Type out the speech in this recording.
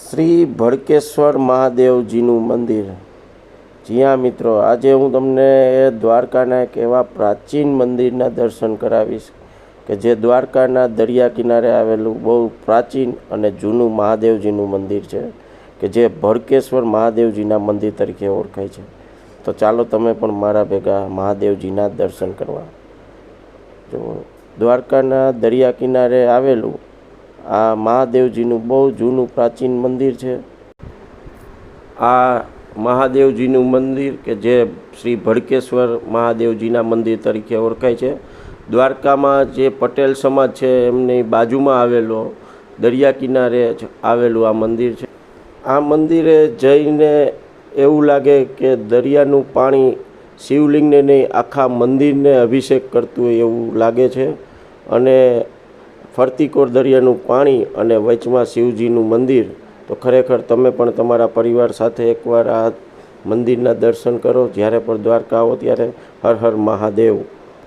શ્રી ભડકેશ્વર મહાદેવજીનું મંદિર. જી હા મિત્રો, આજે હું તમને દ્વારકાના એક એવા પ્રાચીન મંદિરના દર્શન કરાવીશ કે જે દ્વારકાના દરિયા કિનારે આવેલું બહુ પ્રાચીન અને જૂનું મહાદેવજીનું મંદિર છે કે જે ભડકેશ્વર મહાદેવજીના મંદિર તરીકે ઓળખાય છે. તો ચાલો તમે પણ મારા ભેગા મહાદેવજીના દર્શન કરવા. જો દ્વારકાના દરિયા કિનારે આવેલું આ મહાદેવજીનું બહુ જૂનું પ્રાચીન મંદિર છે. આ મહાદેવજીનું મંદિર કે જે શ્રી ભડકેશ્વર મહાદેવજીના મંદિર તરીકે ઓળખાય છે. દ્વારકામાં જે પટેલ સમાજ છે એમની બાજુમાં આવેલો દરિયા કિનારે આવેલું આ મંદિર છે. આ મંદિરે જઈને એવું લાગે કે દરિયાનું પાણી શિવલિંગને નહીં આખા મંદિરને અભિષેક કરતું હોય એવું લાગે છે. અને ફરતી કોર દરિયાનું પાણી અને વચમાં શિવજીનું મંદિર. તો ખરેખર તમે પણ તમારા પરિવાર સાથે એકવાર આ મંદિરના દર્શન કરો. જ્યારે પણ દ્વારકા આવો ત્યારે હર હર મહાદેવ.